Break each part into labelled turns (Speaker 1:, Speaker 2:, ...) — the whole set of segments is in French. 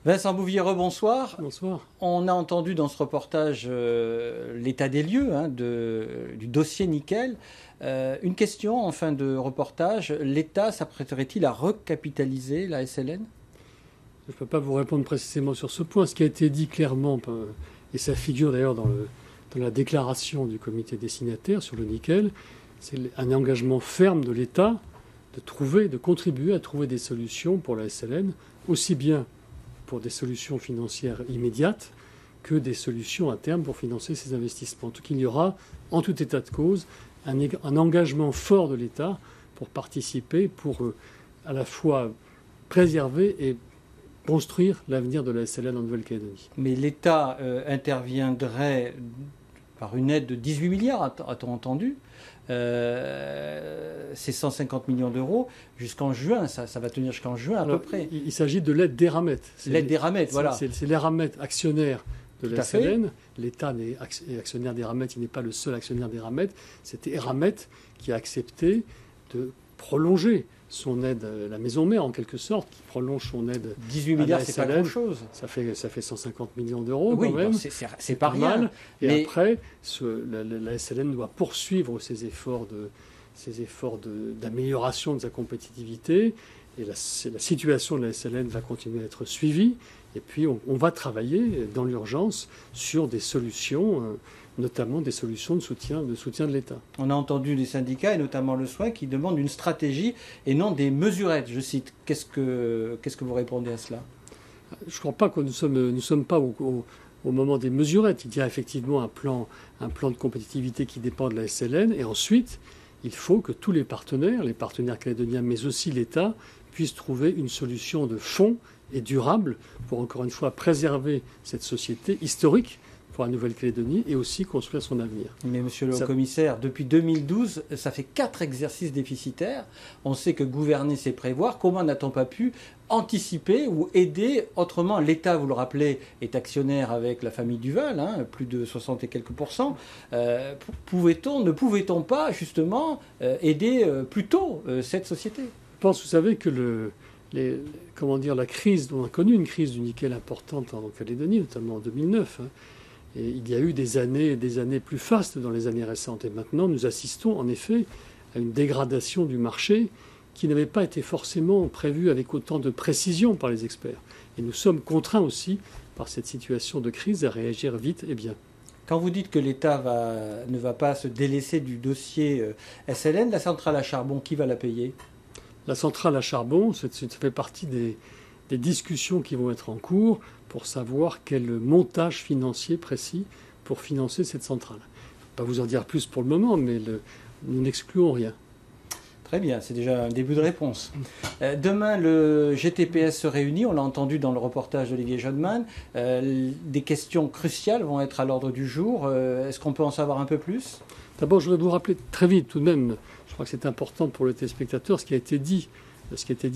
Speaker 1: Vincent Bouvier, bonsoir.
Speaker 2: Bonsoir.
Speaker 1: On a entendu dans ce reportage l'état des lieux du dossier nickel. Une question en fin de reportage. L'État s'apprêterait-il à recapitaliser la SLN ?
Speaker 2: Je ne peux pas vous répondre précisément sur ce point. Ce qui a été dit clairement, et ça figure d'ailleurs dans la déclaration du comité des signataires sur le nickel, c'est un engagement ferme de l'État de contribuer à trouver des solutions pour la SLN, aussi bien pour des solutions financières immédiates que des solutions à terme pour financer ces investissements. Donc il y aura, en tout état de cause, un engagement fort de l'État pour participer, pour à la fois préserver et construire l'avenir de la SLN en Nouvelle-Calédonie.
Speaker 1: Mais l'État interviendrait par une aide de 18 milliards, a-t-on entendu. C'est 150 millions d'euros jusqu'en juin, ça va tenir jusqu'en juin à peu près.
Speaker 2: Il s'agit de l'aide d'Eramet.
Speaker 1: L'aide d'Eramet, voilà.
Speaker 2: C'est l'Eramet actionnaire de la SLN. L'État est actionnaire d'Eramet, il n'est pas le seul actionnaire d'Eramet. C'était Eramet qui a accepté de prolonger son aide, la maison mère en quelque sorte, qui prolonge son aide.
Speaker 1: 18 milliards, c'est pas grand-chose.
Speaker 2: Ça fait 150 millions d'euros
Speaker 1: oui,
Speaker 2: quand même.
Speaker 1: C'est pas mal.
Speaker 2: Et après, la SLN doit poursuivre ses efforts d'amélioration de sa compétitivité. Et la situation de la SLN va continuer à être suivie. Et puis, on va travailler dans l'urgence sur des solutions, notamment des solutions de soutien de l'État.
Speaker 1: On a entendu les syndicats, et notamment le soin, qui demandent une stratégie et non des mesurettes. Je cite. Qu'est-ce que vous répondez à cela ?
Speaker 2: Je ne crois pas que nous sommes pas au moment des mesurettes. Il y a effectivement un plan de compétitivité qui dépend de la SLN. Et ensuite, il faut que tous les partenaires calédoniens, mais aussi l'État, puissent trouver une solution de fond et durable pour, encore une fois, préserver cette société historique pour la Nouvelle-Calédonie et aussi construire son avenir.
Speaker 1: Mais monsieur le commissaire, depuis 2012, ça fait 4 exercices déficitaires. On sait que gouverner, c'est prévoir. Comment n'a-t-on pas pu anticiper ou aider autrement ? L'État, vous le rappelez, est actionnaire avec la famille Duval, plus de 60 et quelques %. Ne pouvait-on pas justement aider plus tôt cette société ?
Speaker 2: Je pense, vous savez, que la crise, on a connu une crise du nickel importante en Calédonie, notamment en 2009. Et il y a eu des années plus fastes dans les années récentes. Et maintenant, nous assistons en effet à une dégradation du marché qui n'avait pas été forcément prévue avec autant de précision par les experts. Et nous sommes contraints aussi, par cette situation de crise, à réagir vite et bien.
Speaker 1: Quand vous dites que l'État ne va pas se délaisser du dossier SLN, la centrale à charbon, qui va la payer ?
Speaker 2: La centrale à charbon, ça fait partie des discussions qui vont être en cours pour savoir quel montage financier précis pour financer cette centrale. Je ne vais pas vous en dire plus pour le moment, mais nous n'excluons rien.
Speaker 1: Très bien, c'est déjà un début de réponse. Demain, le GTPS se réunit, on l'a entendu dans le reportage d'Olivier Jodman. Des questions cruciales vont être à l'ordre du jour. Est-ce qu'on peut en savoir un peu plus ?
Speaker 2: D'abord, je voudrais vous rappeler très vite tout de même, je crois que c'est important pour le téléspectateur, ce qui a été dit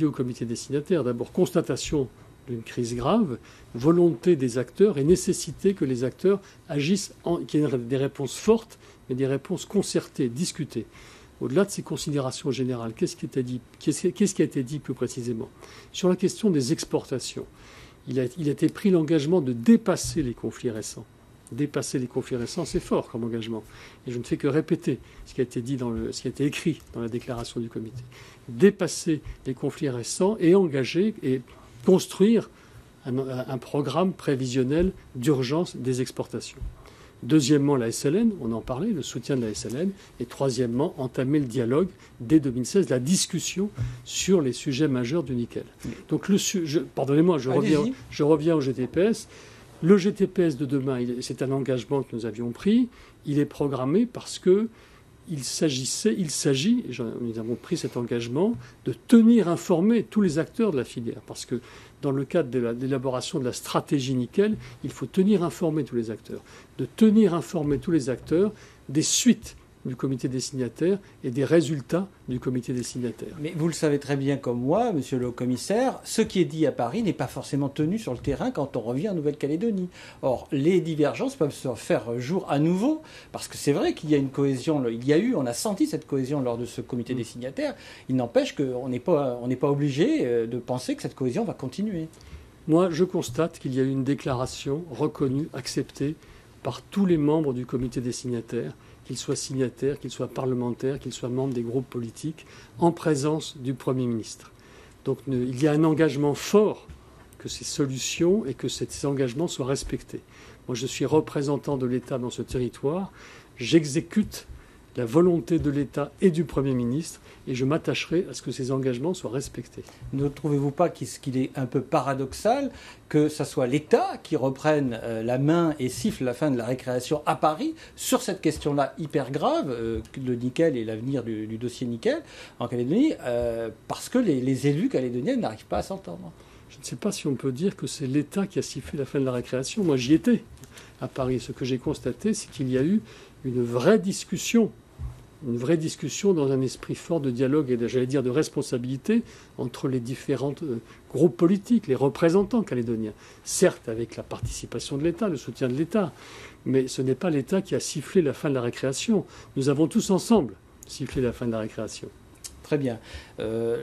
Speaker 2: au comité des signataires. D'abord, constatation d'une crise grave, volonté des acteurs et nécessité que les acteurs agissent, qu'il y ait des réponses fortes, mais des réponses concertées, discutées. Au-delà de ces considérations générales, qu'est-ce qui a été dit plus précisément ? Sur la question des exportations, il a été pris l'engagement de dépasser les conflits récents. Dépasser les conflits récents, c'est fort comme engagement. Et je ne fais que répéter ce qui a été dit ce qui a été écrit dans la déclaration du comité. Dépasser les conflits récents et engager et construire un programme prévisionnel d'urgence des exportations. Deuxièmement, la SLN, on en parlait, le soutien de la SLN. Et troisièmement, entamer le dialogue dès 2016, la discussion sur les sujets majeurs du nickel. Donc, pardonnez-moi, je reviens au GTPS. Le GTPS de demain, c'est un engagement que nous avions pris. Il est programmé parce que il s'agit, nous avons pris cet engagement, de tenir informés tous les acteurs de la filière. Parce que dans le cadre de l'élaboration de la stratégie nickel, il faut tenir informés tous les acteurs. De tenir informés tous les acteurs des suites du comité des signataires et des résultats du comité des signataires.
Speaker 1: Mais vous le savez très bien comme moi, monsieur le commissaire, ce qui est dit à Paris n'est pas forcément tenu sur le terrain quand on revient en Nouvelle-Calédonie. Or, les divergences peuvent se faire jour à nouveau, parce que c'est vrai qu'il y a une cohésion, on a senti cette cohésion lors de ce comité des signataires. Il n'empêche qu'on n'est pas obligé de penser que cette cohésion va continuer.
Speaker 2: Moi, je constate qu'il y a eu une déclaration reconnue, acceptée par tous les membres du comité des signataires, qu'ils soient signataires, qu'ils soient parlementaires, qu'ils soient membres des groupes politiques, en présence du Premier ministre. Donc il y a un engagement fort que ces solutions et que ces engagements soient respectés. Moi, je suis représentant de l'État dans ce territoire. J'exécute la volonté de l'État et du Premier ministre et je m'attacherai à ce que ces engagements soient respectés.
Speaker 1: Ne trouvez-vous pas qu'il est un peu paradoxal que ce soit l'État qui reprenne la main et siffle la fin de la récréation à Paris sur cette question-là hyper grave, le nickel et l'avenir du dossier nickel en Calédonie, parce que les élus calédoniens n'arrivent pas à s'entendre?
Speaker 2: Je ne sais pas si on peut dire que c'est l'État qui a sifflé la fin de la récréation. Moi, j'y étais à Paris. Ce que j'ai constaté, c'est qu'il y a eu une vraie discussion dans un esprit fort de dialogue et, j'allais dire, de responsabilité entre les différents groupes politiques, les représentants calédoniens. Certes, avec la participation de l'État, le soutien de l'État, mais ce n'est pas l'État qui a sifflé la fin de la récréation. Nous avons tous ensemble sifflé la fin de la récréation.
Speaker 1: Très bien.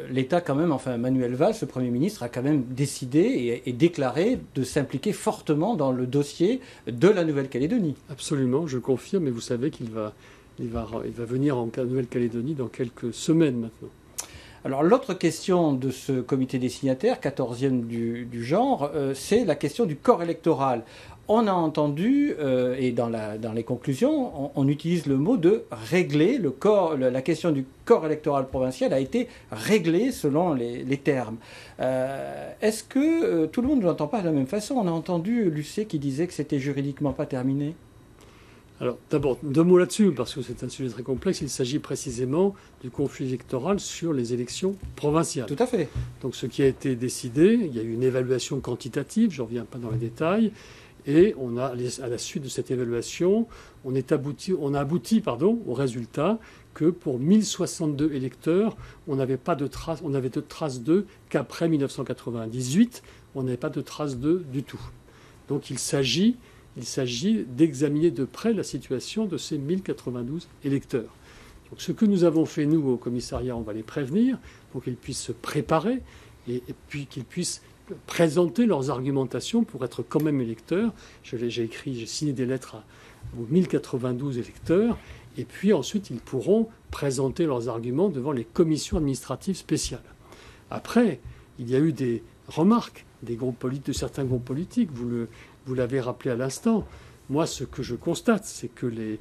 Speaker 1: L'État, quand même, enfin Manuel Valls, le Premier ministre, a quand même décidé et déclaré de s'impliquer fortement dans le dossier de la Nouvelle-Calédonie.
Speaker 2: Absolument, je confirme, et vous savez qu'il va venir en Nouvelle-Calédonie dans quelques semaines maintenant.
Speaker 1: Alors l'autre question de ce comité des signataires, 14e du genre, c'est la question du corps électoral. On a entendu, et dans les conclusions, on utilise le mot de régler le corps. La question du corps électoral provincial a été réglée selon les termes. Est-ce que tout le monde ne l'entend pas de la même façon? On a entendu Lucet qui disait que c'était juridiquement pas terminé.
Speaker 2: Alors, d'abord, 2 mots là-dessus, parce que c'est un sujet très complexe. Il s'agit précisément du conflit électoral sur les élections provinciales.
Speaker 1: Tout à fait.
Speaker 2: Donc, ce qui a été décidé, il y a eu une évaluation quantitative, je ne reviens pas dans les détails, et à la suite de cette évaluation, on a abouti au résultat que pour 1062 électeurs, on n'avait de traces d'eux qu'après 1998, on n'avait pas de traces d'eux du tout. Donc, il s'agit d'examiner de près la situation de ces 1092 électeurs. Donc ce que nous avons fait, nous, au commissariat, on va les prévenir pour qu'ils puissent se préparer et puis qu'ils puissent présenter leurs argumentations pour être quand même électeurs. J'ai signé des lettres aux 1092 électeurs et puis ensuite ils pourront présenter leurs arguments devant les commissions administratives spéciales. Après, il y a eu des remarques de certains groupes politiques, vous l'avez rappelé à l'instant. Moi, ce que je constate, c'est que les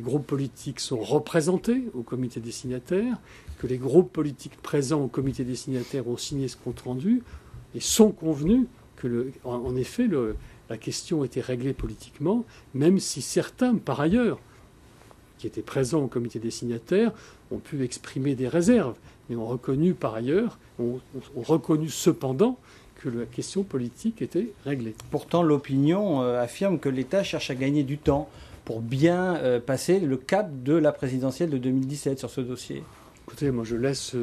Speaker 2: groupes politiques sont représentés au comité des signataires, que les groupes politiques présents au comité des signataires ont signé ce compte-rendu et sont convenus que, en effet, la question était réglée politiquement, même si certains, par ailleurs, qui étaient présents au comité des signataires, ont pu exprimer des réserves, mais ont reconnu cependant que la question politique était réglée.
Speaker 1: Pourtant, l'opinion affirme que l'État cherche à gagner du temps pour bien passer le cap de la présidentielle de 2017 sur ce dossier.
Speaker 2: Écoutez, moi je laisse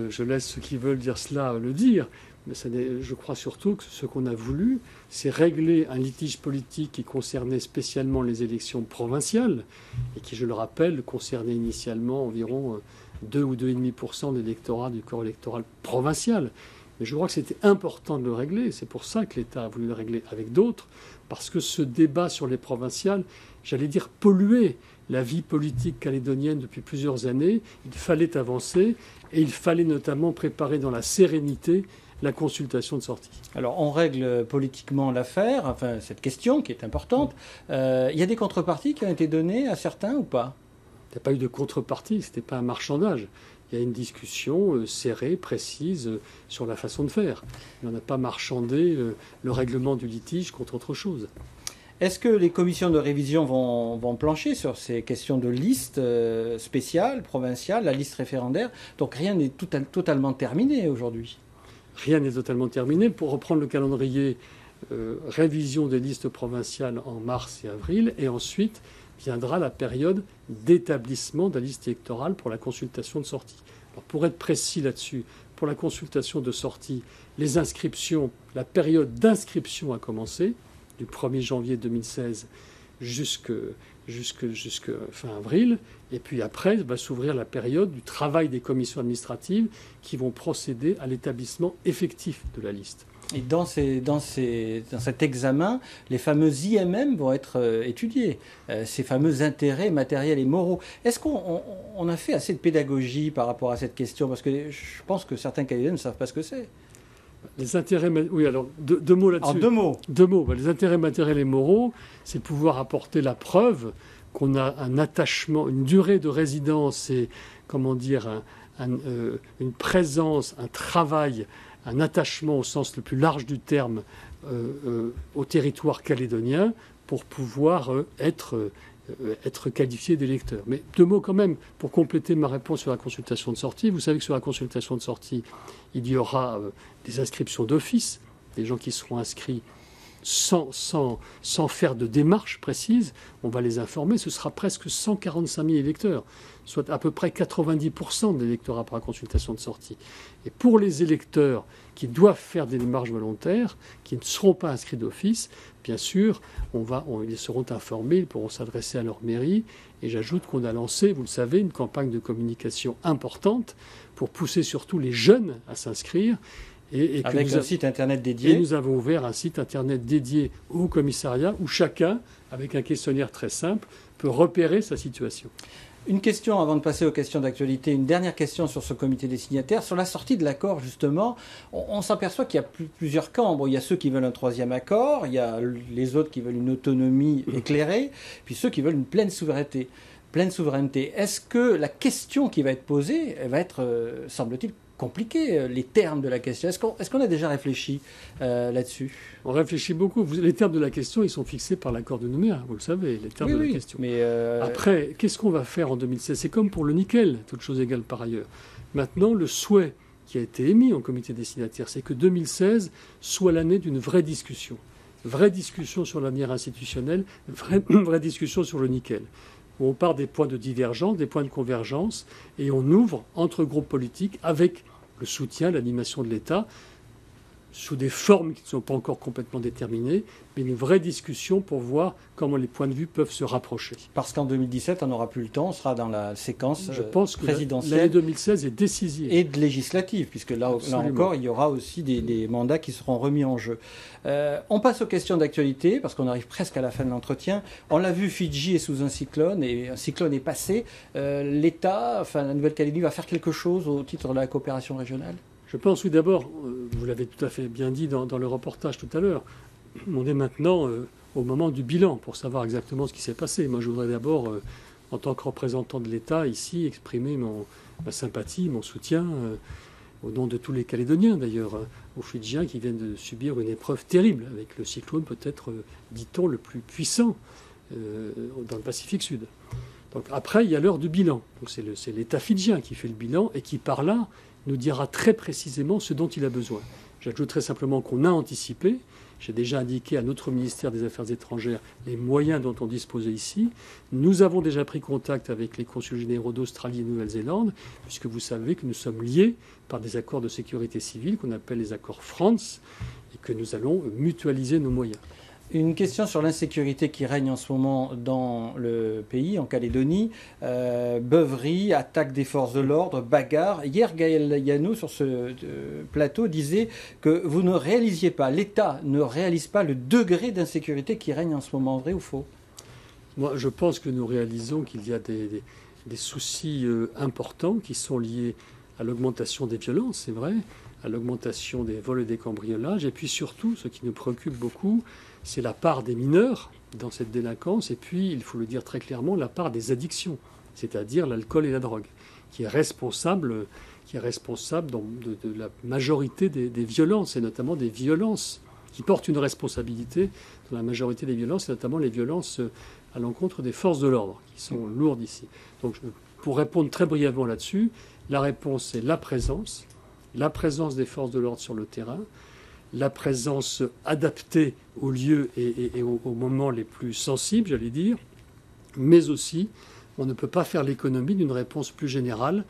Speaker 2: ceux qui veulent dire cela le dire, mais je crois surtout que ce qu'on a voulu, c'est régler un litige politique qui concernait spécialement les élections provinciales et qui, je le rappelle, concernait initialement environ 2 ou 2,5% de l'électorat du corps électoral provincial. Mais je crois que c'était important de le régler. C'est pour ça que l'État a voulu le régler avec d'autres, parce que ce débat sur les provinciales, j'allais dire, polluait la vie politique calédonienne depuis plusieurs années. Il fallait avancer et il fallait notamment préparer dans la sérénité la consultation de sortie.
Speaker 1: Alors, on règle politiquement l'affaire, enfin cette question qui est importante. Il y a des contreparties qui ont été données à certains ou pas?
Speaker 2: Il n'y a pas eu de contrepartie, ce n'était pas un marchandage. Il y a une discussion serrée, précise, sur la façon de faire. On n'a pas marchandé le règlement du litige contre autre chose.
Speaker 1: Est-ce que les commissions de révision vont plancher sur ces questions de liste spéciale, provinciale, la liste référendaire? Donc rien n'est totalement terminé aujourd'hui.
Speaker 2: Rien n'est totalement terminé. Pour reprendre le calendrier, révision des listes provinciales en mars et avril, et ensuite viendra la période d'établissement de la liste électorale pour la consultation de sortie. Alors pour être précis là-dessus, pour la consultation de sortie, les inscriptions, la période d'inscription a commencé du 1er janvier 2016 jusqu'à fin avril, et puis après va s'ouvrir la période du travail des commissions administratives qui vont procéder à l'établissement effectif de la liste.
Speaker 1: Et dans cet examen, les fameux IMM vont être étudiés, ces fameux intérêts matériels et moraux. Est-ce qu'on a fait assez de pédagogie par rapport à cette question? Parce que je pense que certains Calédoniens ne savent pas ce que c'est.
Speaker 2: Les intérêts, oui, alors deux mots là-dessus.
Speaker 1: En deux mots.
Speaker 2: Deux mots. Les intérêts matériels et moraux, c'est pouvoir apporter la preuve qu'on a un attachement, une durée de résidence et, comment dire, une présence, un travail, un attachement au sens le plus large du terme au territoire calédonien pour pouvoir être qualifié d'électeur. Mais deux mots quand même pour compléter ma réponse sur la consultation de sortie. Vous savez que sur la consultation de sortie, il y aura des inscriptions d'office, des gens qui seront inscrits sans faire de démarche précise. On va les informer. Ce sera presque 145 000 électeurs, soit à peu près 90% de l'électorat par la consultation de sortie. Et pour les électeurs qui doivent faire des démarches volontaires, qui ne seront pas inscrits d'office, bien sûr, ils seront informés, ils pourront s'adresser à leur mairie. Et j'ajoute qu'on a lancé, vous le savez, une campagne de communication importante pour pousser surtout les jeunes à s'inscrire.
Speaker 1: Avec un site internet dédié.
Speaker 2: Et nous avons ouvert un site internet dédié au commissariat où chacun, avec un questionnaire très simple, peut repérer sa situation.
Speaker 1: Une question avant de passer aux questions d'actualité, une dernière question sur ce comité des signataires. Sur la sortie de l'accord, justement, on s'aperçoit qu'il y a plusieurs camps. Bon, il y a ceux qui veulent un troisième accord, il y a les autres qui veulent une autonomie éclairée, puis ceux qui veulent une pleine souveraineté. Est-ce que la question qui va être posée, elle va être, semble-t-il, compliquée, les termes de la question? Est-ce qu'on a déjà réfléchi là-dessus?
Speaker 2: On réfléchit beaucoup. Les termes de la question, ils sont fixés par l'accord de Nouméa, vous le savez, les termes de la question.
Speaker 1: Mais
Speaker 2: Après, qu'est-ce qu'on va faire en 2016? C'est comme pour le nickel, toute chose égale par ailleurs. Maintenant, le souhait qui a été émis en comité des signataires, c'est que 2016 soit l'année d'une vraie discussion. Vraie discussion sur l'avenir institutionnel, vraie discussion sur le nickel. Où on part des points de divergence, des points de convergence, et on ouvre entre groupes politiques avec le soutien, l'animation de l'État, sous des formes qui ne sont pas encore complètement déterminées, mais une vraie discussion pour voir comment les points de vue peuvent se rapprocher.
Speaker 1: Parce qu'en 2017, on n'aura plus le temps, on sera dans la séquence
Speaker 2: Je pense que
Speaker 1: présidentielle.
Speaker 2: L'année 2016 est décisive.
Speaker 1: Et de législative, puisque là encore, il y aura aussi des mandats qui seront remis en jeu. On passe aux questions d'actualité, parce qu'on arrive presque à la fin de l'entretien. On l'a vu, Fidji est sous un cyclone, et un cyclone est passé. L'État, la Nouvelle-Calédonie, va faire quelque chose au titre de la coopération régionale?
Speaker 2: Je pense, oui, d'abord, vous l'avez tout à fait bien dit dans le reportage tout à l'heure, on est maintenant au moment du bilan pour savoir exactement ce qui s'est passé. Moi, je voudrais d'abord, en tant que représentant de l'État, ici, exprimer ma sympathie, mon soutien, au nom de tous les Calédoniens d'ailleurs, aux Fidjiens qui viennent de subir une épreuve terrible, avec le cyclone peut-être, dit-on, le plus puissant dans le Pacifique Sud. Donc après, il y a l'heure du bilan. Donc c'est l'État fidjien qui fait le bilan et qui, par là, nous dira très précisément ce dont il a besoin. J'ajouterai simplement qu'on a anticipé. J'ai déjà indiqué à notre ministère des Affaires étrangères les moyens dont on disposait ici. Nous avons déjà pris contact avec les consuls généraux d'Australie et de Nouvelle-Zélande, puisque vous savez que nous sommes liés par des accords de sécurité civile qu'on appelle les accords France, et que nous allons mutualiser nos moyens.
Speaker 1: Une question sur l'insécurité qui règne en ce moment dans le pays, en Calédonie. Beuverie, attaque des forces de l'ordre, bagarre. Hier, Gaël Yano, sur ce plateau, disait que vous ne réalisiez pas, l'État ne réalise pas le degré d'insécurité qui règne en ce moment. Vrai ou faux?
Speaker 2: Moi, je pense que nous réalisons qu'il y a des soucis importants qui sont liés à l'augmentation des violences, c'est vrai, à l'augmentation des vols et des cambriolages, et puis surtout, ce qui nous préoccupe beaucoup, c'est la part des mineurs dans cette délinquance, et puis, il faut le dire très clairement, la part des addictions, c'est-à-dire l'alcool et la drogue, qui est responsable de la majorité des violences, et notamment des violences qui portent une responsabilité dans la majorité des violences, et notamment les violences à l'encontre des forces de l'ordre, qui sont lourdes ici. Donc, pour répondre très brièvement là-dessus, la réponse est la présence des forces de l'ordre sur le terrain, la présence adaptée aux lieux et aux moments les plus sensibles, j'allais dire, mais aussi, on ne peut pas faire l'économie d'une réponse plus générale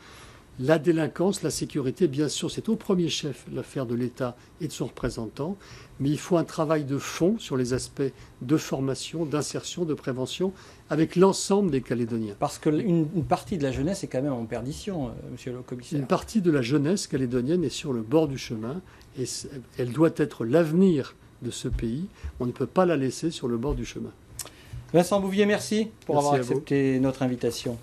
Speaker 2: La délinquance, la sécurité, bien sûr, c'est au premier chef l'affaire de l'État et de son représentant, mais il faut un travail de fond sur les aspects de formation, d'insertion, de prévention, avec l'ensemble des Calédoniens.
Speaker 1: Parce qu'une partie de la jeunesse est quand même en perdition, monsieur le commissaire.
Speaker 2: Une partie de la jeunesse calédonienne est sur le bord du chemin, et elle doit être l'avenir de ce pays. On ne peut pas la laisser sur le bord du chemin.
Speaker 1: Vincent Bouvier, merci pour
Speaker 2: Merci
Speaker 1: avoir accepté notre invitation.